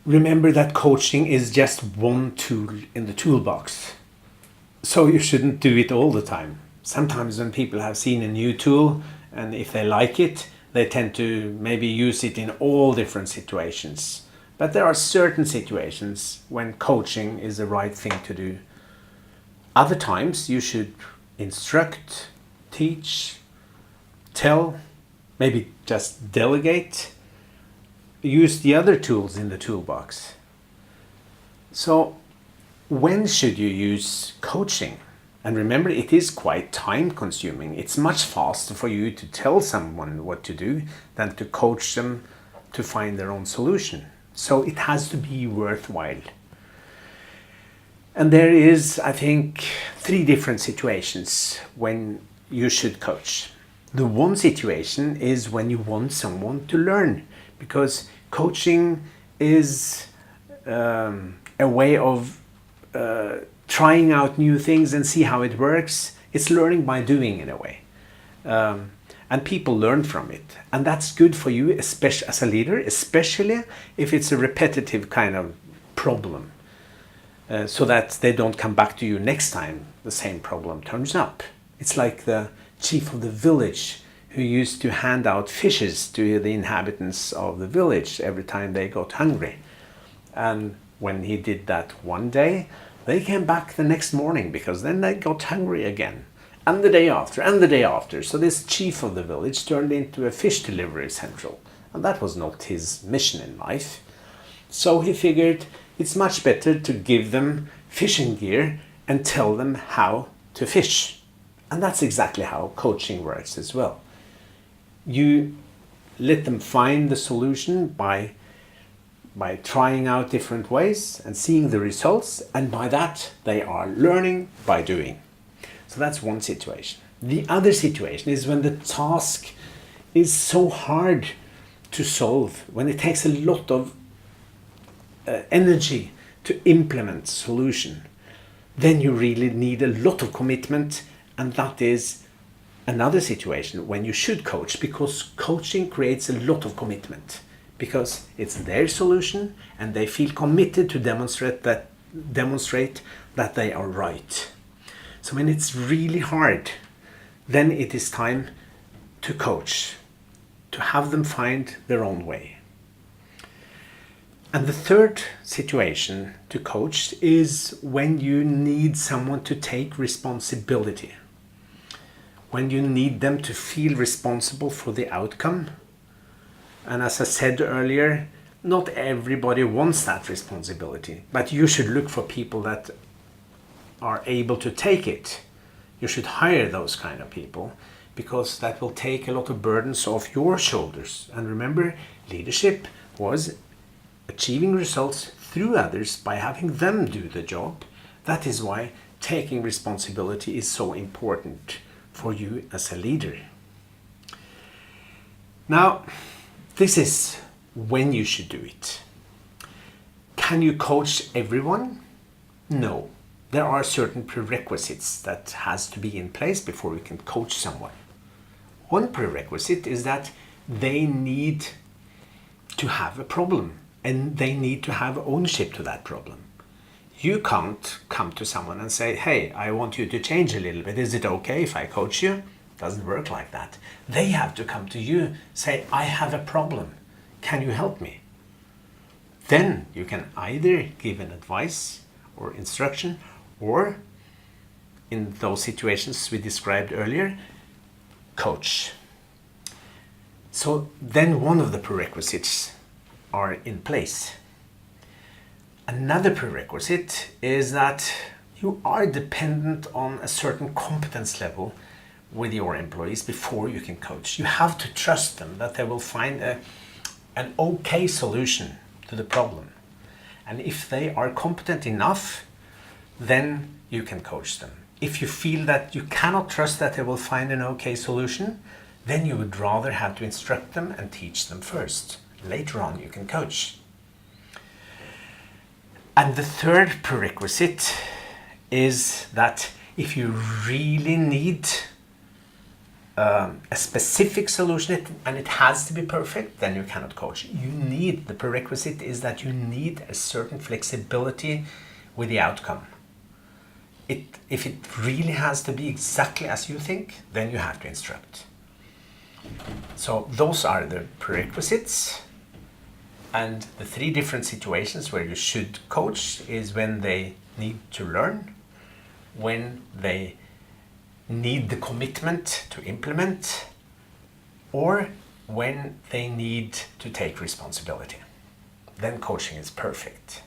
remember that coaching is just one tool in the toolbox. So you shouldn't do it all the time. Sometimes when people have seen a new tool and if they like it, they tend to maybe use it in all different situations. But there are certain situations when coaching is the right thing to do. Other times you should instruct, teach, tell, maybe just delegate, use the other tools in the toolbox. So when should you use coaching? And remember, it is quite time consuming. It's much faster for you to tell someone what to do than to coach them to find their own solution. So it has to be worthwhile. And there is, I think, 3 different situations when you should coach. The one situation is when you want someone to learn, because coaching is a way of trying out new things and see how it works. It's learning by doing in a way. And people learn from it. And that's good for you, especially as a leader, especially if it's a repetitive kind of problem. So that they don't come back to you next time the same problem turns up. It's like the chief of the village who used to hand out fishes to the inhabitants of the village every time they got hungry. And when he did that one day, they came back the next morning because then they got hungry again. And the day after, and the day after. So this chief of the village turned into a fish delivery central. And that was not his mission in life. So he figured it's much better to give them fishing gear and tell them how to fish. And that's exactly how coaching works as well. You let them find the solution by trying out different ways and seeing the results, and by that they are learning by doing. So that's one situation. The other situation is when the task is so hard to solve, when it takes a lot of energy to implement solution, then you really need a lot of commitment, and that is another situation when you should coach, because coaching creates a lot of commitment because it's their solution and they feel committed to demonstrate that they are right. So when it's really hard, then it is time to coach, to have them find their own way. And the third situation to coach is when you need someone to take responsibility. When you need them to feel responsible for the outcome. And as I said earlier, not everybody wants that responsibility, but you should look for people that are able to take it. You should hire those kind of people, because that will take a lot of burdens off your shoulders. And remember, leadership was achieving results through others by having them do the job. That is why taking responsibility is so important for you as a leader. Now, this is when you should do it. Can you coach everyone? No. There are certain prerequisites that has to be in place before you can coach someone. One prerequisite is that they need to have a problem and they need to have ownership to that problem. You can't come to someone and say, hey, I want you to change a little bit. Is it okay if I coach you? It doesn't work like that. They have to come to you, say, I have a problem. Can you help me? Then you can either give an advice or instruction, or in those situations we described earlier, coach. So then one of the prerequisites are in place. Another prerequisite is that you are dependent on a certain competence level with your employees before you can coach. You have to trust them that they will find an okay solution to the problem. And if they are competent enough, then you can coach them. If you feel that you cannot trust that they will find an okay solution, then you would rather have to instruct them and teach them first. Later on you can coach. And the third prerequisite is that if you really need a specific solution and it has to be perfect, then you cannot coach. The prerequisite is that you need a certain flexibility with the outcome. If it really has to be exactly as you think, then you have to instruct. So those are the prerequisites. And the 3 different situations where you should coach is when they need to learn, when they need the commitment to implement, or when they need to take responsibility. Then coaching is perfect.